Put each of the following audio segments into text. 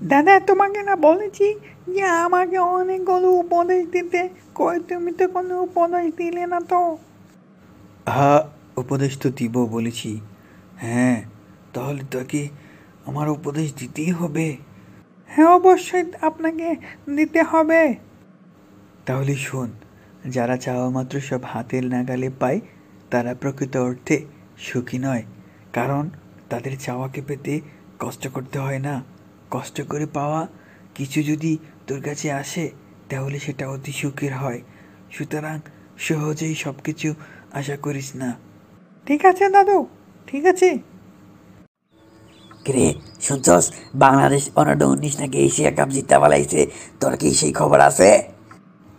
দাদা তোমাকে না বলেছি যে আমাকে অনেকগুলো উপদেশ দিতে, কই তুমি তো কোনো উপদেশ দিলে না তো। হ্যাঁ, উপদেশ তো দিব বলেছি। হ্যাঁ, তাহলে তাকে আমার উপদেশ দিতেই হবে। হ্যাঁ অবশ্যই আপনাকে দিতে হবে। তাহলে শোন, যারা চাওয়া মাত্র সব হাতের নাগালে পায় তারা প্রকৃত অর্থে সুখী নয়। কারণ তাদের চাওয়াকে পেতে কষ্ট করতে হয় না। কষ্ট করে পাওয়া কিছু যদি তোর কাছে আসে তাহলে সেটা অতি সুখের হয়। সুতরাং সহজেই সব কিছু আশা করিস না। ঠিক আছে দাদু, ঠিক আছে। কিরে শুনছস, বাংলাদেশ অনূর্ধ্ব 19 নাকি এশিয়া কাপ জিততে পালাইছে? তোর কি সেই খবর আছে?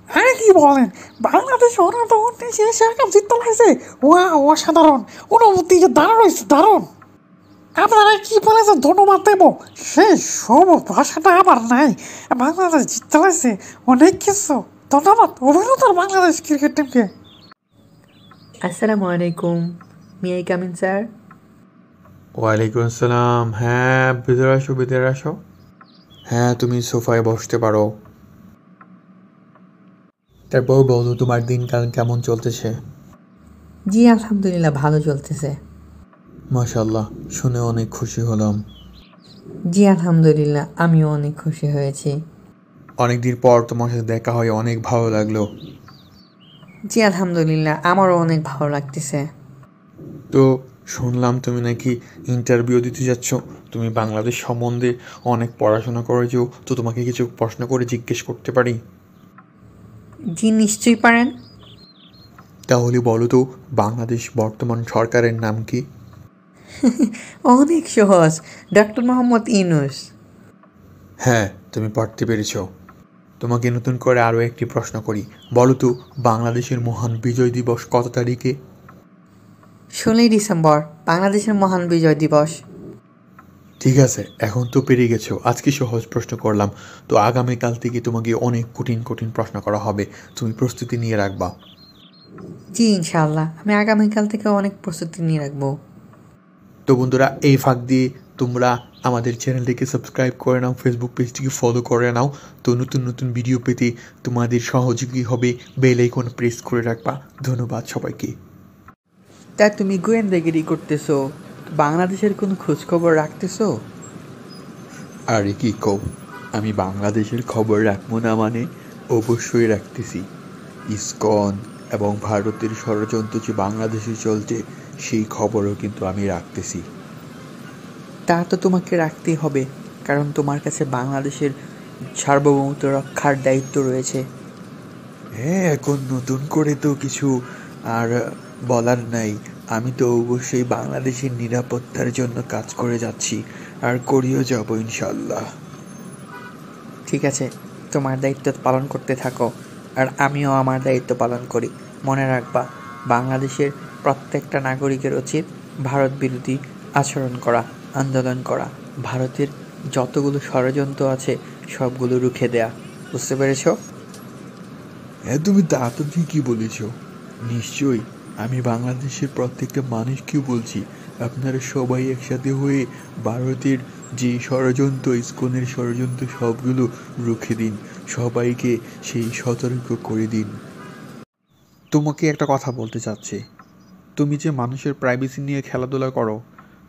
আরে কি বলেন, বাংলাদেশ অনূর্ধ্ব 19 এশিয়া কাপ জিততে লাগছে। ওয়া অসাধারণ অনুভূতি, যে দারুণ হয়েছে, দারুণ। আপনারা কি বলেছেন ধন্যবাদ দেব, সেই সব ভাষাটা আবার নাই। বাংলাদেশ জিততে লাগছে, অনেক কিছু ধন্যবাদ, অভিনন্দন বাংলাদেশ ক্রিকেট টিমকে। আসসালামু আলাইকুম, may I come in sir? ওয়ালাইকুম আসসালাম। হ্যাঁ, ভিতরে আসো, ভিতরে আসো। হ্যাঁ, তুমি সোফায় বসতে পারো। তারপর বলো, তোমার দিনকাল কেমন চলতেছে? জি আলহামদুলিল্লাহ, ভালো চলতেছে। মাশাআল্লাহ, শুনে অনেক খুশি হলাম। জি আলহামদুলিল্লাহ, আমিও অনেক খুশি হয়েছি। অনেকদিন পর তোমার সাথে দেখা হয়, অনেক ভালো লাগলো। জি আলহামদুলিল্লাহ, আমারও অনেক ভালো লাগতেছে। তো শুনলাম তুমি নাকি ইন্টারভিউ দিতে যাচ্ছ। তুমি বাংলাদেশ সম্বন্ধে অনেক পড়াশোনা করেছো, তো তোমাকে কিছু প্রশ্ন করে জিজ্ঞেস করতে পারি? জি নিশ্চয়ই পারেন। তাহলে বলো তো, বাংলাদেশ বর্তমান সরকারের নাম কি? অনেক সহজ, ডক্টর মোহাম্মদ ইউনূস। হ্যাঁ, তুমি পড়তে পেরেছো। তোমাকে নতুন করে আরও একটি প্রশ্ন করি, বলো তো, বাংলাদেশের মহান বিজয় দিবস কত তারিখে? 16ই ডিসেম্বর, বাংলাদেশের মহান বিজয় দিবস। ঠিক আছে, এখন তো পেরে গেছো। আজকে সহজ প্রশ্ন করলাম, তো আগামীকাল থেকে তোমাকে অনেক কঠিন কঠিন প্রশ্ন করা হবে। তুমি প্রস্তুতি নিয়ে রাখবা। জি ইনশাআল্লাহ, আমি আগামীকাল থেকে অনেক প্রস্তুতি নিয়ে রাখবো। তো বন্ধুরা, এই ফাঁক দিয়ে তোমরা আমাদের চ্যানেলটিকে সাবস্ক্রাইব করে নাও, ফেসবুক পেজটিকে ফলো করে নাও। তো নতুন নতুন ভিডিও পেতে তোমাদের সহযোগী হবে বেল আইকন প্রেস করে রাখবা। ধন্যবাদ সবাইকে। তা তুমি গোয়েন্দাগিরি করতেছো, বাংলাদেশের কোনো খোঁজখবর রাখতেছো? আরে কি কও, আমি বাংলাদেশের খবর রাখবো না মানে? অবশ্যই রাখতেছি। ইসকন এবং ভারতের ষড়যন্ত্র যে বাংলাদেশে চলছে সেই খবরও কিন্তু আমি রাখতেছি। তা তো তোমাকে রাখতেই হবে, কারণ তোমার কাছে বাংলাদেশের সার্বভৌমত্ব রক্ষার দায়িত্ব রয়েছে। হ্যাঁ, এখন নতুন করে তো কিছু আর বলার নাই। আমি তো অবশ্যই বাংলাদেশের নিরাপত্তার জন্য কাজ করে যাচ্ছি, আর করিও যাব ইনশাল্লাহ। ঠিক আছে, তোমার দায়িত্ব পালন করতে থাকো, আর আমিও আমার দায়িত্ব পালন করি। মনে রাখবা, বাংলাদেশের প্রত্যেকটা নাগরিকের উচিত ভারত বিরোধী আচরণ করা, আন্দোলন করা, ভারতের যতগুলো ষড়যন্ত্র আছে সবগুলো রুখে দেয়া। বুঝতে পেরেছো? হ্যাঁ, তুমি তা তো ঠিকই বলেছ। নিশ্চয়ই, আমি বাংলাদেশের প্রত্যেকটা মানুষকেও বলছি, আপনারা সবাই একসাথে হয়ে ভারতের যে ষড়যন্ত্র, ইসকনের ষড়যন্ত্র সবগুলো রুখে দিন, সবাইকে সেই সতর্ক করে দিন। তোমাকে একটা কথা বলতে চাচ্ছি, তুমি যে মানুষের প্রাইভেসি নিয়ে খেলাধুলা করো,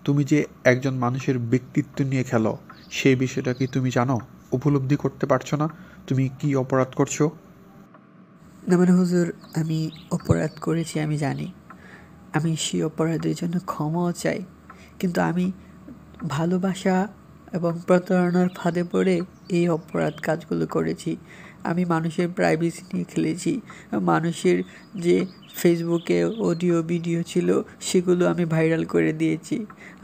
তুমি যে একজন মানুষের ব্যক্তিত্ব নিয়ে খেলো, সেই বিষয়টা কি তুমি জানো? উপলব্ধি করতে পারছো না তুমি কি অপরাধ করছো? না মানে হুজুর, আমি অপরাধ করেছি আমি জানি, আমি সেই অপরাধের জন্য ক্ষমাও চাই, কিন্তু আমি ভালোবাসা এবং প্রতারণার ফাঁদে পড়ে এই অপরাধ কাজগুলো করেছি। আমি মানুষের প্রাইভেসি নিয়ে খেলেছি, মানুষের যে ফেসবুকে অডিও ভিডিও ছিল সেগুলো আমি ভাইরাল করে দিয়েছি।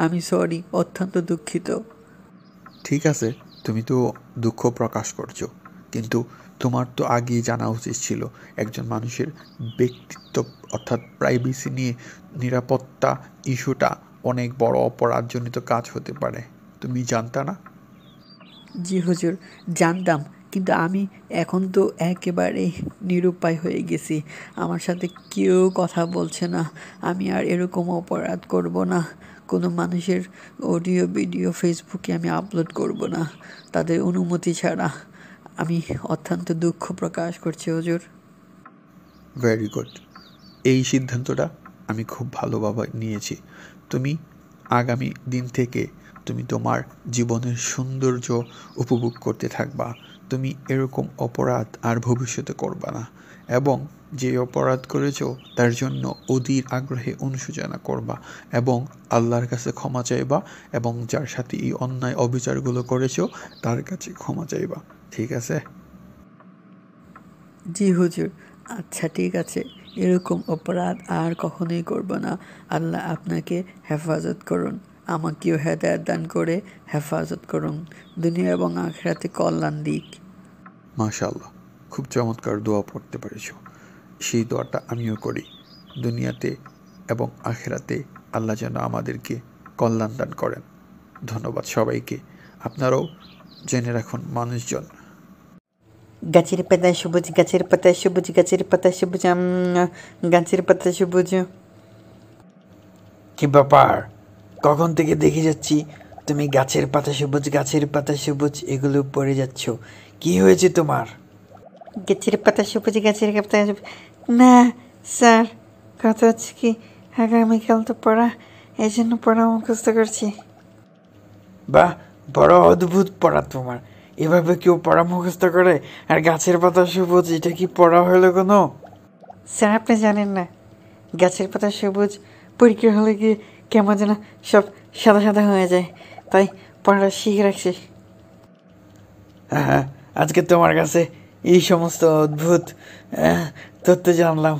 আমি সরি, অত্যন্ত দুঃখিত। ঠিক আছে, তুমি তো দুঃখ প্রকাশ করছো, কিন্তু তোমার তো আগেই জানা উচিত ছিল একজন মানুষের ব্যক্তিত্ব অর্থাৎ প্রাইভেসি নিয়ে নিরাপত্তা ইস্যুটা অনেক বড় অপরাধজনিত কাজ হতে পারে। তুমি জানতা না? জি হুজুর, জানতাম, কিন্তু আমি এখন তো একেবারে নিরুপায় হয়ে গেছি। আমার সাথে কেউ কথা বলছে না, আমি আর এরকম অপরাধ করব না। কোনো মানুষের অডিও ভিডিও ফেসবুকে আমি আপলোড করব না তাদের অনুমতি ছাড়া। আমি অত্যন্ত দুঃখ প্রকাশ করছি হুজুর। Very good. এই সিদ্ধান্তটা আমি খুব ভালোভাবে নিয়েছি। তুমি আগামী দিন থেকে তুমি তোমার জীবনের সৌন্দর্য উপভোগ করতে থাকবা। তুমি এরকম অপরাধ আর ভবিষ্যতে করবা না, এবং যে অপরাধ করেছো তার জন্য অধীর আগ্রহে অনুশোচনা করবা এবং আল্লাহর কাছে ক্ষমা চাইবা, এবং যার সাথে এই অন্যায় অবিচারগুলো করেছো তার কাছে ক্ষমা চাইবা। ঠিক আছে? জি হুজুর, আচ্ছা ঠিক আছে, এরকম অপরাধ আর কখনোই করব না। আল্লাহ আপনাকে হেফাজত করুন, আমাকেও হেদায়েত দান করে হেফাজত করুন, দুনিয়া এবং আখিরাতে কল্যাণ দিক। মাশাআল্লাহ, খুব চমৎকার দোয়া পড়তে পেরেছো। সেই দোয়াটা আমিও করি, দুনিয়াতে এবং আখিরাতে আল্লাহ যেন আমাদেরকে কল্যাণ দান করেন। ধন্যবাদ সবাইকে। আপনারাও জেনে রাখুন মানুষজন। গাছের পাতা সবুজ, গাছের পাতা সবুজ, গাছের পাতা সবুজ, গাছের পাতা সবুজ। কি ব্যাপার? কখন থেকে দেখে যাচ্ছি তুমি গাছের পাতা সবুজ এগুলো পড়ে যাচ্ছ। কি হয়েছে তোমার? গাছের পাতা সবুজ, গাছের পাতা সবুজ। না স্যার, কথা হচ্ছে কি, আগামীকাল তো পড়া, এই জন্য পড়া মুখস্থ করছি। বাহ, বড় অদ্ভুত পড়া তোমার। এভাবে কেউ পড়া মুখস্থ করে? আর গাছের পাতা সবুজ, এটা কি পড়া হলো কোনো? স্যার আপনি জানেন না, গাছের পাতা সবুজ পরীক্ষা হলে গিয়ে কেমন যেন সব সাদা সাদা হয়ে যায়, তাই পড়াটা শিখে রাখছি। হ্যাঁ, আজকে তোমার কাছে এই সমস্ত অদ্ভুত তথ্য জানলাম।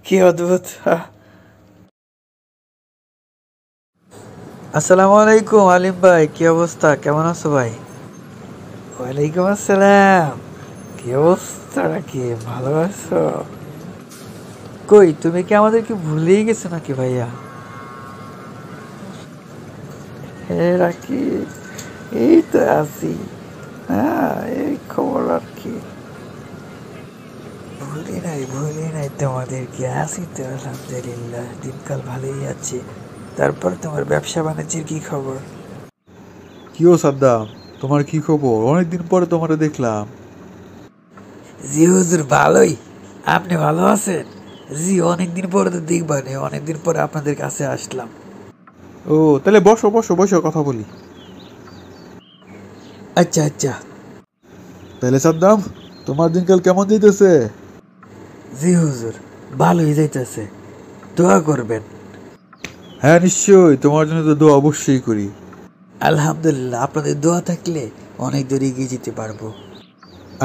কি অদ্ভুত! আসসালামু আলাইকুম আলিম ভাই, কি অবস্থা, কেমন আছো ভাই? ওয়ালাইকুম আসসালাম। কি অবস্থা, কি ভালো আছো? কই তুমি কি আমাদেরকে ভুলেই গেছো নাকি ভাইয়া? হ্যাঁ রাখি, এই তো আছি। হ্যাঁ, এই খবর আর কি। ভুলি নাই তোমাদেরকে, আছি তো আলহামদুলিল্লাহ, দিনকাল ভালোই যাচ্ছে। তারপর তোমার ব্যবসা বাণিজ্যের কি খবর? কিও সাদ্দাম, তোমার কি খবর? অনেকদিন পরে তোমারে দেখলাম। জি হুজুর, ভালোই। আপনি ভালো আছেন? জি, অনেকদিন পরে তো দেখবানি, অনেকদিন পরে আপনাদের কাছে আসলাম। ও তাহলে বসো বসো বসো, কথা বলি। আচ্ছা আচ্ছা। তাহলে সাদ্দাম, তোমার দিনকাল কেমন যেতেছে? জি হুজুর, ভালোই যাইতেছে, দোয়া করবেন। হ্যাঁ নিশ্চয়ই, তোমার জন্য তো দোয়া অবশ্যই করি। আলহামদুলিল্লাহ, আপনাদের দোয়া থাকলে অনেক দূর এগিয়ে যেতে পারবো।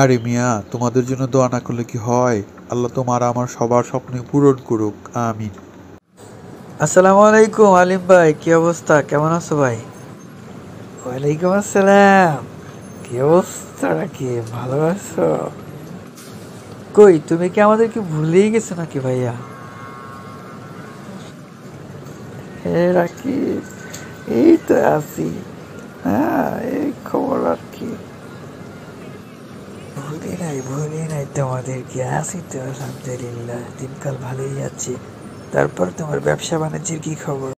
আরে মিয়া, তোমাদের জন্য দোয়া না করলে কি হয়? আল্লাহ তোমার আমার সবার স্বপ্ন পূরণ করুক, আমিন। আসসালামু আলাইকুম আলিম ভাই, কি অবস্থা, কেমন আছো ভাই? ওয়ালাইকুম আসসালাম। কি অবস্থা, কি ভালো আছো? কই তুমি কি আমাদেরকে ভুলেই গেছো নাকি ভাইয়া? হ্যাঁ রাখি, এই তো আছি। হ্যাঁ, এই খবর আর কি। ভুলি নাই তোমাদেরকে, আছি তো আলহামদুলিল্লাহ, দিনকাল ভালোই যাচ্ছে। তারপর তোমার ব্যবসা বাণিজ্যের কি খবর?